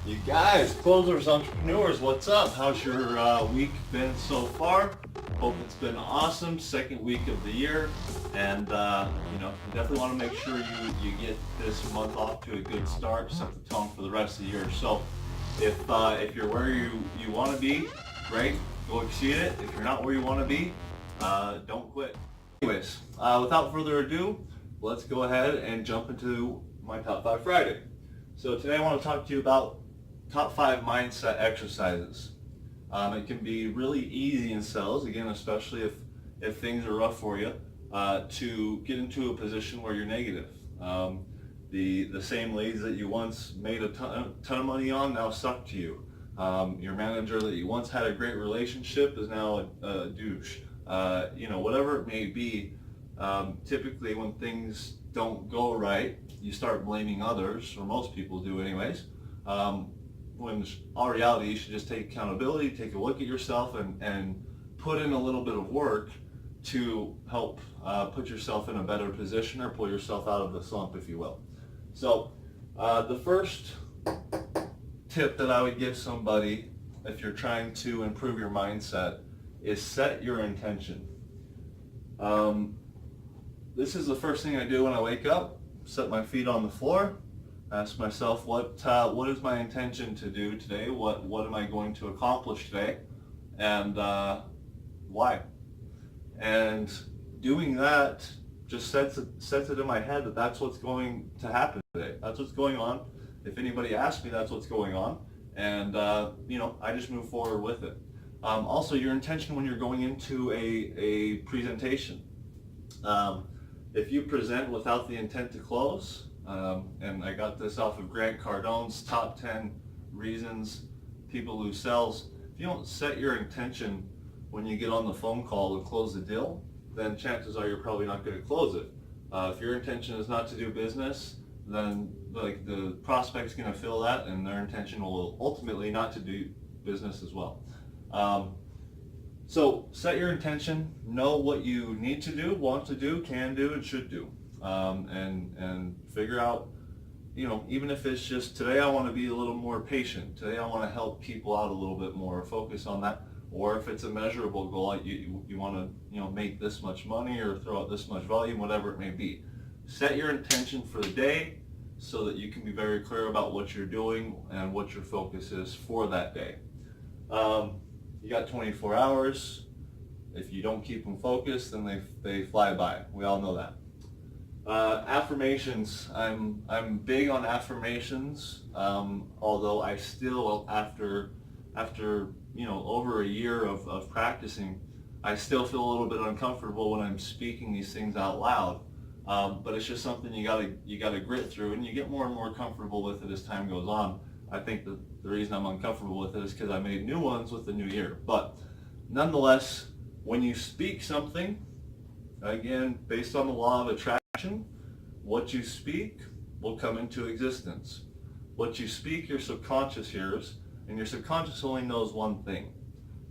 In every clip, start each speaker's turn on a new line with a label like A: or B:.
A: You guys, closers, entrepreneurs, what's up? How's your week been so far? Hope it's been awesome. Second week of the year, and you definitely want to make sure you get this month off to a good start, set the tone for the rest of the year. So, if you're where you want to be, great, go exceed it. If you're not where you want to be, don't quit. Anyways, without further ado, let's go ahead and jump into my Top 5 Friday. So today I want to talk to you about top 5 mindset exercises. It can be really easy in sales, again, especially if things are rough for you, to get into a position where you're negative. The same leads that you once made a ton of money on now suck to you. Your manager that you once had a great relationship is now a douche. Whatever it may be, typically when things don't go right, you start blaming others, or most people do anyways. When all reality, you should just take accountability, take a look at yourself, and put in a little bit of work to help put yourself in a better position or pull yourself out of the slump, if you will. So the first tip that I would give somebody if you're trying to improve your mindset is set your intention. This is the first thing I do when I wake up, set my feet on the floor, ask myself what is my intention to do today, what am I going to accomplish today, and why. And doing that just sets it in my head that that's what's going to happen today. That's what's going on. If anybody asks me, that's what's going on, and I just move forward with it. Also, your intention when you're going into a presentation. If you present without the intent to close, and I got this off of Grant Cardone's top 10 reasons people lose sales. If you don't set your intention when you get on the phone call to close the deal, then chances are you're probably not going to close it. If your intention is not to do business, then the prospect's going to feel that, and their intention will ultimately not to do business as well. So set your intention, know what you need to do, want to do, can do, and should do. And figure out, even if it's just today I want to be a little more patient, today I want to help people out a little bit more, focus on that. Or if it's a measurable goal, like you want to make this much money or throw out this much volume, whatever it may be. Set your intention for the day so that you can be very clear about what you're doing and what your focus is for that day. You got 24 hours. If you don't keep them focused, then they fly by. We all know that. Affirmations. I'm big on affirmations. Although I still, after over a year of practicing, I still feel a little bit uncomfortable when I'm speaking these things out loud. But it's just something you gotta grit through, and you get more and more comfortable with it as time goes on. I think the reason I'm uncomfortable with it is because I made new ones with the new year. But nonetheless, when you speak something, again, based on the law of attraction, what you speak will come into existence. What you speak, your subconscious hears, and your subconscious only knows one thing.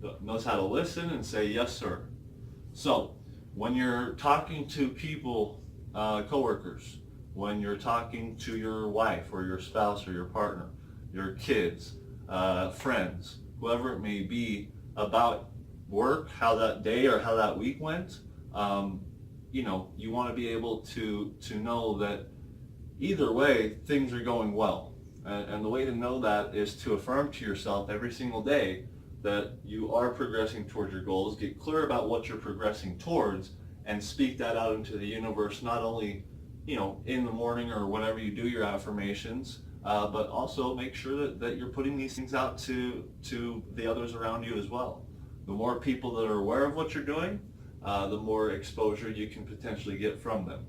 A: It knows how to listen and say, yes, sir. So when you're talking to people, coworkers, when you're talking to your wife or your spouse or your partner, your kids, friends, whoever it may be, about work, how that day or how that week went, you want to be able to know that either way, things are going well. And the way to know that is to affirm to yourself every single day that you are progressing towards your goals, get clear about what you're progressing towards, and speak that out into the universe, not only in the morning or whenever you do your affirmations, but also make sure that you're putting these things out to the others around you as well. The more people that are aware of what you're doing, the more exposure you can potentially get from them.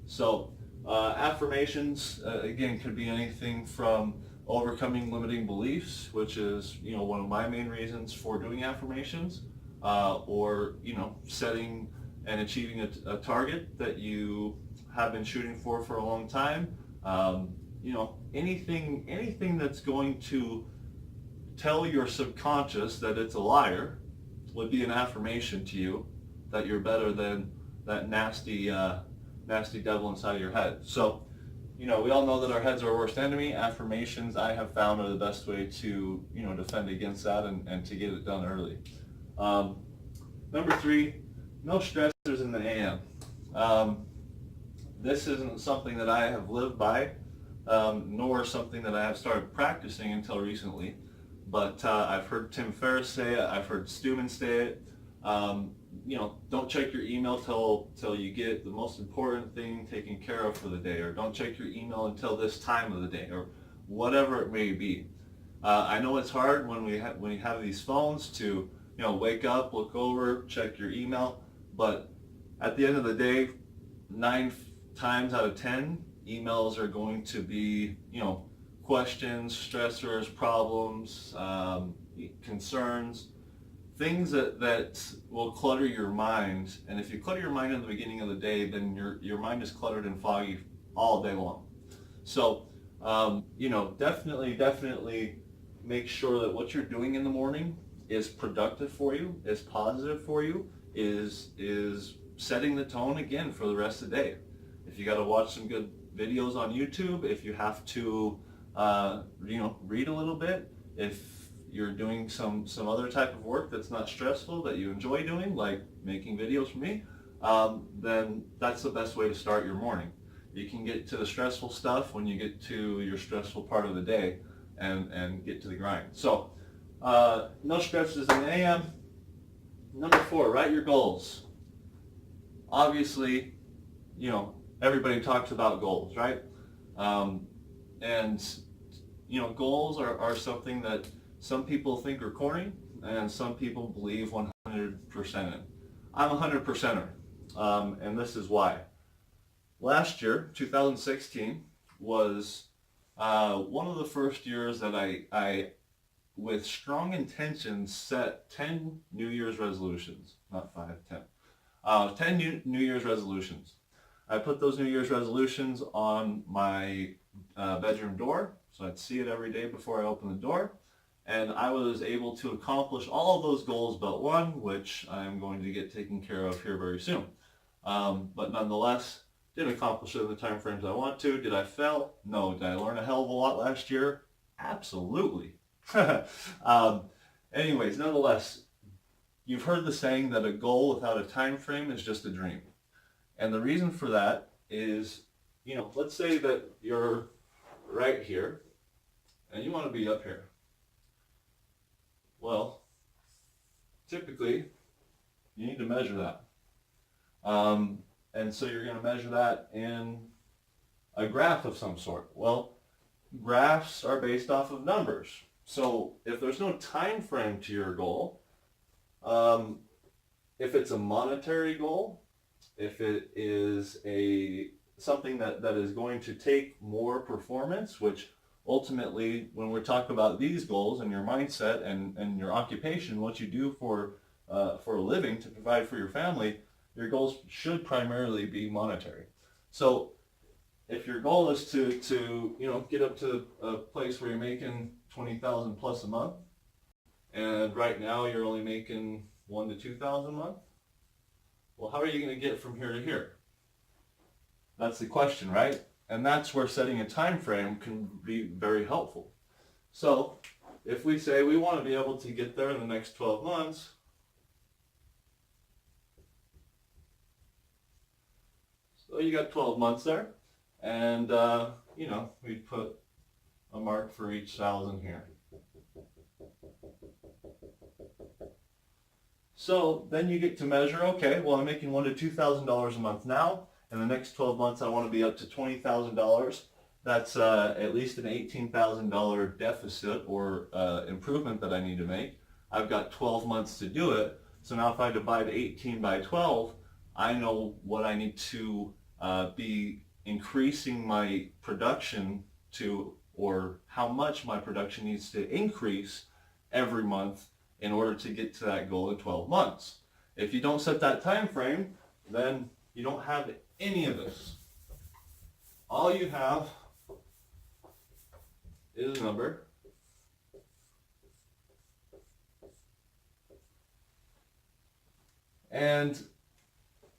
A: So affirmations, again, could be anything from overcoming limiting beliefs, which is one of my main reasons for doing affirmations, or setting and achieving a target that you have been shooting for a long time. Anything that's going to tell your subconscious that it's a liar would be an affirmation to you that you're better than that nasty devil inside of your head. So we all know that our heads are our worst enemy. Affirmations, I have found, are the best way to, defend against that and to get it done early. Um, Number 3, no stressors in the AM. Um, this isn't something that I have lived by, nor something that I have started practicing until recently. But I've heard Tim Ferriss say it. I've heard Stewman say it. Um, don't check your email till you get the most important thing taken care of for the day, or don't check your email until this time of the day, or whatever it may be. I know it's hard when you have these phones to wake up, look over, check your email, but at the end of the day, 9 times out of 10, emails are going to be questions, stressors, problems, concerns, things that will clutter your mind. And if you clutter your mind in the beginning of the day, then your mind is cluttered and foggy all day long. So definitely make sure that what you're doing in the morning is productive for you, is positive for you, is setting the tone again for the rest of the day. If you got to watch some good videos on YouTube, if you have to read a little bit, if you're doing some other type of work that's not stressful, that you enjoy doing, like making videos for me, then that's the best way to start your morning. You can get to the stressful stuff when you get to your stressful part of the day and get to the grind. So no stresses in the AM. Number 4, write your goals. Obviously, everybody talks about goals, right? And goals are something that some people think are corny and some people believe 100% in. I'm a 100%er, and this is why. Last year, 2016, was one of the first years that I, with strong intentions, set 10 New Year's resolutions. Not 5, 10. 10 New Year's resolutions. I put those New Year's resolutions on my bedroom door, so I'd see it every day before I opened the door. And I was able to accomplish all of those goals but one, which I'm going to get taken care of here very soon. But nonetheless, did accomplish it in the time frames I want to. Did I fail? No. Did I learn a hell of a lot last year? Absolutely. Anyways, nonetheless, you've heard the saying that a goal without a time frame is just a dream. And the reason for that is, let's say that you're right here and you want to be up here. Well, typically, you need to measure that. And so you're going to measure that in a graph of some sort. Well, graphs are based off of numbers. So if there's no time frame to your goal, if it's a monetary goal, if it is something that is going to take more performance, which ultimately, when we're talking about these goals and your mindset and your occupation, what you do for a living to provide for your family, your goals should primarily be monetary. So if your goal is to get up to a place where you're making $20,000 plus a month, and right now you're only making $1,000 to $2,000 a month, well, how are you going to get from here to here? That's the question, right? And that's where setting a time frame can be very helpful. So if we say we want to be able to get there in the next 12 months, so you got 12 months there, and we put a mark for each 1,000 here. So then you get to measure, okay, well, I'm making $1,000 to $2,000 a month now. In the next 12 months, I want to be up to $20,000. That's at least an $18,000 deficit or improvement that I need to make. I've got 12 months to do it. So now if I divide 18 by 12, I know what I need to be increasing my production to, or how much my production needs to increase every month in order to get to that goal in 12 months. If you don't set that time frame, then you don't have any of this. All you have is a number. And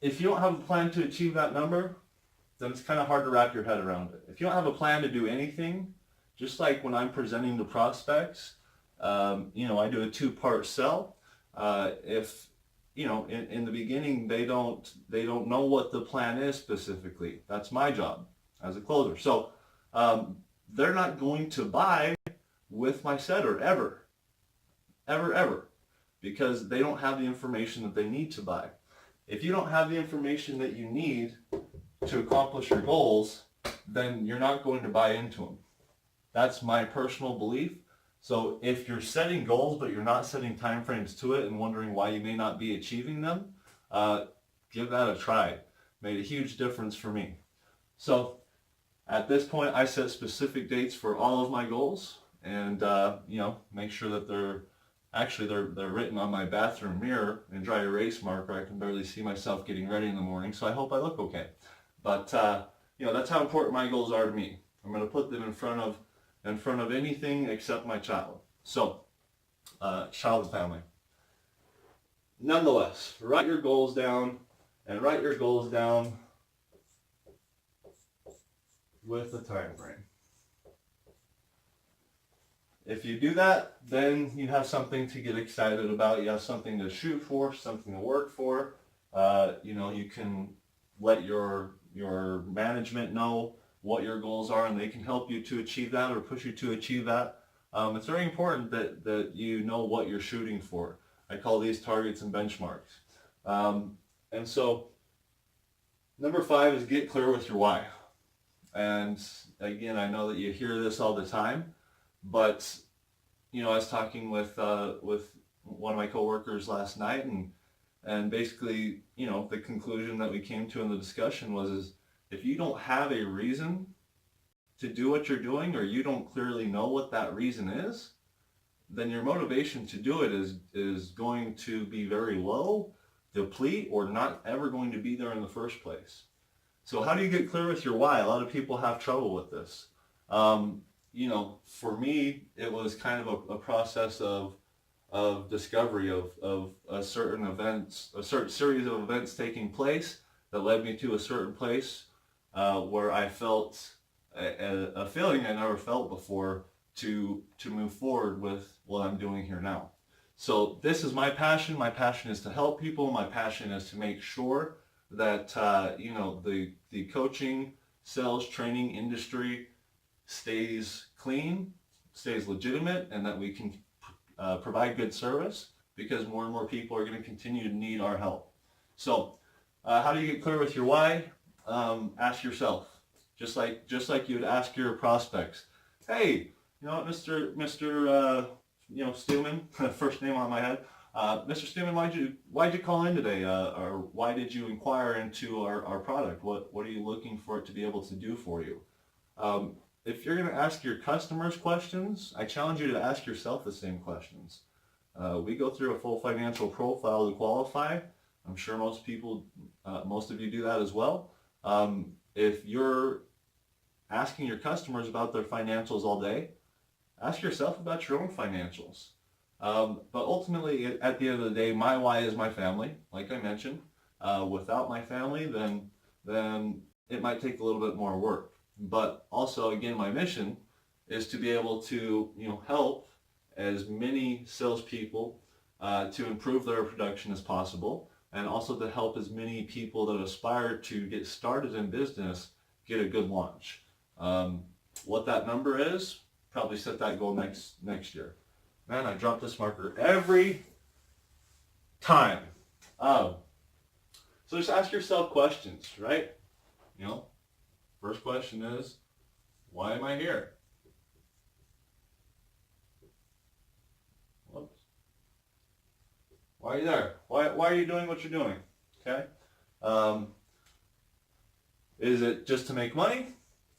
A: if you don't have a plan to achieve that number, then it's kind of hard to wrap your head around it. If you don't have a plan to do anything, just like when I'm presenting to prospects, I do a two-part sell. If in the beginning they don't know what the plan is specifically, that's my job as a closer. So they're not going to buy with my setter ever, because they don't have the information that they need to buy. If you don't have the information that you need to accomplish your goals, then you're not going to buy into them. That's my personal belief. So if you're setting goals but you're not setting timeframes to it and wondering why you may not be achieving them, give that a try. Made a huge difference for me. So at this point, I set specific dates for all of my goals, and make sure that they're written on my bathroom mirror in dry erase marker. I can barely see myself getting ready in the morning, so I hope I look okay. But that's how important my goals are to me. I'm going to put them in front of anything except my child. So, child and family. Nonetheless, write your goals down, and write your goals down with a time frame. If you do that, then you have something to get excited about. You have something to shoot for, something to work for. You can let your management know what your goals are, and they can help you to achieve that or push you to achieve that. It's very important that you know what you're shooting for. I call these targets and benchmarks. And so number 5 is get clear with your why. And again, I know that you hear this all the time, but I was talking with one of my coworkers last night, and basically, the conclusion that we came to in the discussion was if you don't have a reason to do what you're doing, or you don't clearly know what that reason is, then your motivation to do it is going to be very low, deplete, or not ever going to be there in the first place. So how do you get clear with your why? A lot of people have trouble with this. For me, it was kind of a process of discovery of a certain series of events taking place that led me to a certain place where I felt a feeling I never felt before to move forward with what I'm doing here now. So this is my passion. My passion is to help people. My passion is to make sure that the coaching, sales, training industry stays clean, stays legitimate, and that we can provide good service, because more and more people are going to continue to need our help. So how do you get clear with your why? Ask yourself, just like you would ask your prospects. Hey, Mr. Steelman, first name on my head. Mr. Steelman, why'd you call in today? Or why did you inquire into our product? What are you looking for it to be able to do for you? If you're going to ask your customers questions, I challenge you to ask yourself the same questions. We go through a full financial profile to qualify. I'm sure most of you do that as well. If you're asking your customers about their financials all day, ask yourself about your own financials. But ultimately, at the end of the day, my why is my family, like I mentioned. Without my family, then it might take a little bit more work. But also, again, my mission is to be able to help as many salespeople to improve their production as possible, and also to help as many people that aspire to get started in business get a good launch. What that number is, probably set that goal next year. Man, I drop this marker every time. So just ask yourself questions, right? First question is, why am I here? Whoops. Why are you there? Why are you doing what you're doing? Okay. Is it just to make money?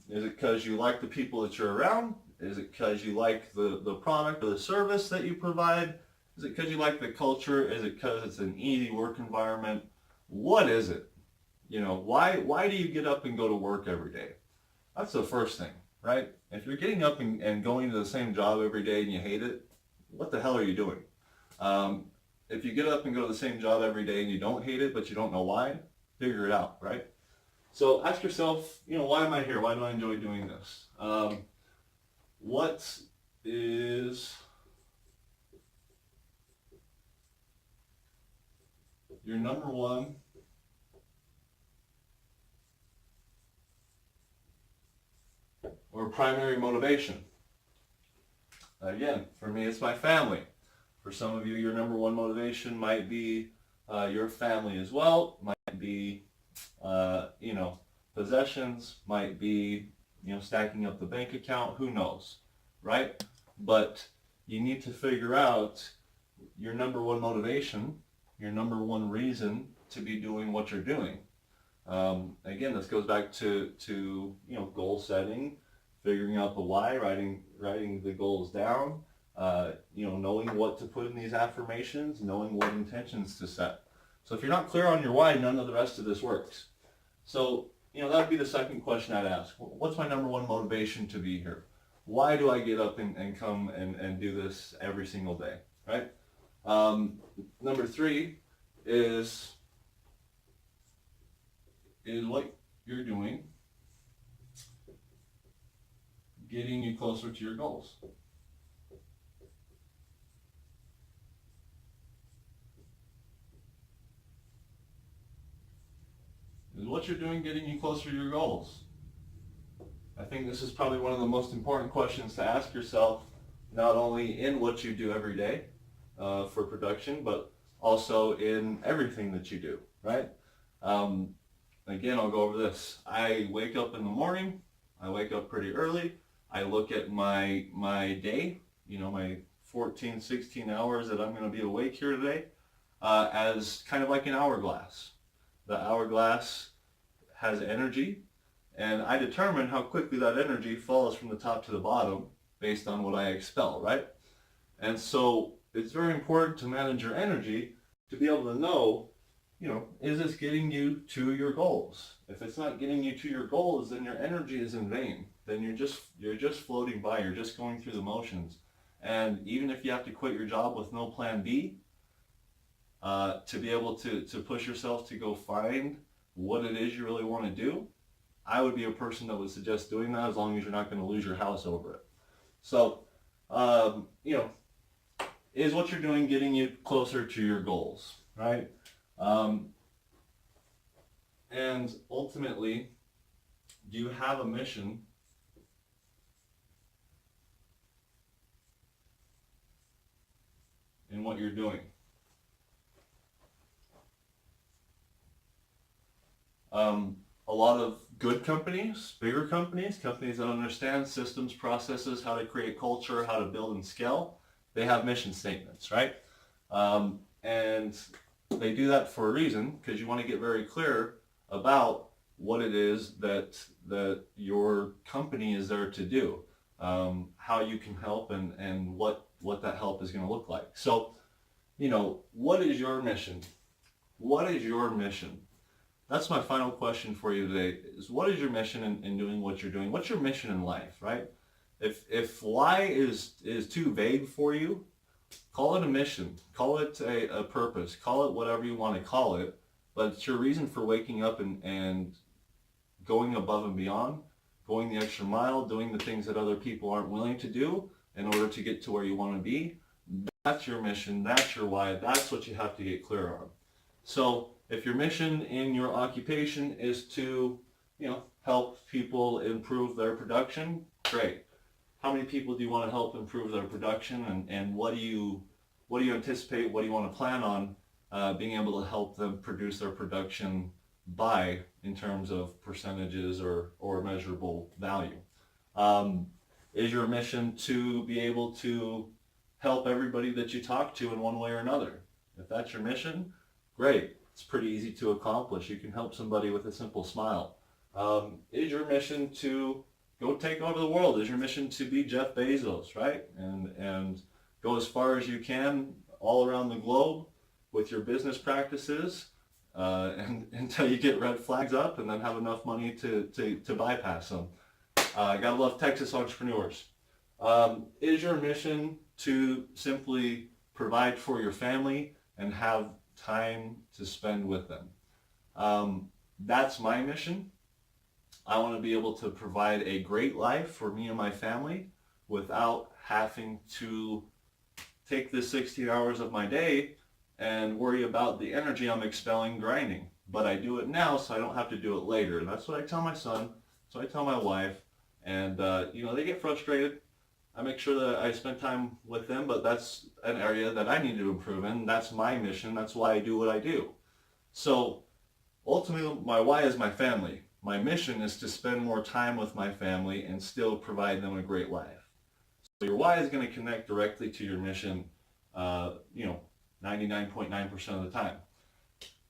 A: Is it because you like the people that you're around? Is it because you like the product or the service that you provide? Is it because you like the culture? Is it because it's an easy work environment? What is it? Why do you get up and go to work every day? That's the first thing, right? If you're getting up and going to the same job every day and you hate it, what the hell are you doing? If you get up and go to the same job every day and you don't hate it, but you don't know why, figure it out, right? So ask yourself, why am I here? Why do I enjoy doing this? What is your number one or primary motivation? Again, for me, it's my family. For some of you, your number one motivation might be your family as well. Might be, possessions. Might be, stacking up the bank account. Who knows, right? But you need to figure out your number one motivation, your number one reason to be doing what you're doing. Again, this goes back to goal setting, figuring out the why, writing the goals down, knowing what to put in these affirmations, knowing what intentions to set. So if you're not clear on your why, none of the rest of this works. So, that would be the second question I'd ask. What's my number one motivation to be here? Why do I get up and come and do this every single day, right? Number three is what you're doing getting you closer to your goals. Is what you're doing getting you closer to your goals? I think this is probably one of the most important questions to ask yourself, not only in what you do every day for production, but also in everything that you do, right? Again, I'll go over this. I wake up in the morning. I wake up pretty early. I look at my day, my 14, 16 hours that I'm going to be awake here today, as kind of like an hourglass. The hourglass has energy, and I determine how quickly that energy falls from the top to the bottom based on what I expel, right? And so it's very important to manage your energy to be able to know, is this getting you to your goals? If it's not getting you to your goals, then your energy is in vain. Then you're just floating by. You're just going through the motions. And even if you have to quit your job with no plan B, to be able to push yourself to go find what it is you really want to do, I would be a person that would suggest doing that as long as you're not going to lose your house over it. So, is what you're doing getting you closer to your goals, right? And ultimately, do you have a mission in what you're doing? A lot of good companies, bigger companies that understand systems, processes, how to create culture, how to build and scale, they have mission statements, right? And they do that for a reason, because you want to get very clear about what it is that your company is there to do, how you can help, and what that help is going to look like. So, what is your mission? What is your mission? That's my final question for you today, is what is your mission in doing what you're doing? What's your mission in life, right? If why is too vague for you, call it a mission, call it a purpose, call it whatever you want to call it, but it's your reason for waking up and going above and beyond, going the extra mile, doing the things that other people aren't willing to do in order to get to where you want to be. That's your mission, that's your why, that's what you have to get clear on. So if your mission in your occupation is to, help people improve their production, great. How many people do you want to help improve their production, and what do you anticipate, what do you want to plan on being able to help them produce their production by, in terms of percentages or measurable value? Is your mission to be able to help everybody that you talk to in one way or another? If that's your mission, great. It's pretty easy to accomplish. You can help somebody with a simple smile. Is your mission to go take over the world? Is your mission to be Jeff Bezos, right? And go as far as you can all around the globe with your business practices and until you get red flags up and then have enough money to bypass them. Gotta love Texas entrepreneurs. Is your mission to simply provide for your family and have time to spend with them? That's my mission. I want to be able to provide a great life for me and my family without having to take the 16 hours of my day and worry about the energy I'm expelling grinding. But I do it now so I don't have to do it later. And that's what I tell my son, so I tell my wife, and they get frustrated. I make sure that I spend time with them, but that's an area that I need to improve in. That's my mission. That's why I do what I do. So ultimately, my why is my family. My mission is to spend more time with my family and still provide them a great life. So your why is going to connect directly to your mission, 99.9% of the time.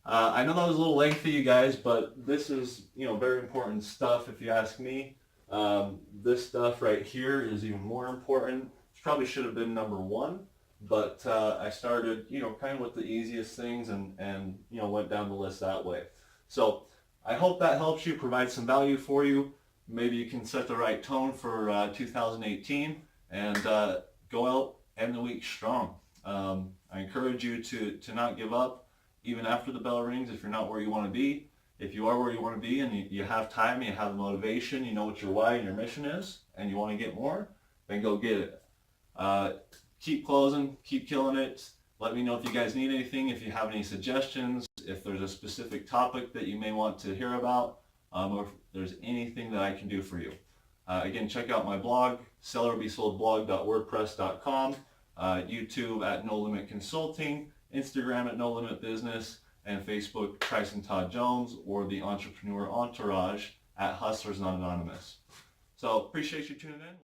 A: I know that was a little lengthy, you guys, but this is, very important stuff if you ask me. This stuff right here is even more important. It probably should have been number one, but I started, kind of with the easiest things and went down the list that way. So I hope that helps you, provide some value for you. Maybe you can set the right tone for 2018 and go out end the week strong. I encourage you to not give up even after the bell rings if you're not where you want to be. If you are where you want to be and you have time, you have the motivation, you know what your why and your mission is, and you want to get more, then go get it. Keep closing, keep killing it. Let me know if you guys need anything, if you have any suggestions, if there's a specific topic that you may want to hear about, or if there's anything that I can do for you. Again, check out my blog, sellerbesoldblog.wordpress.com, YouTube at No Limit Consulting, Instagram at No Limit Business, and Facebook, Tyson Todd Jones, or the Entrepreneur Entourage at Hustlers Not Anonymous. So appreciate you tuning in.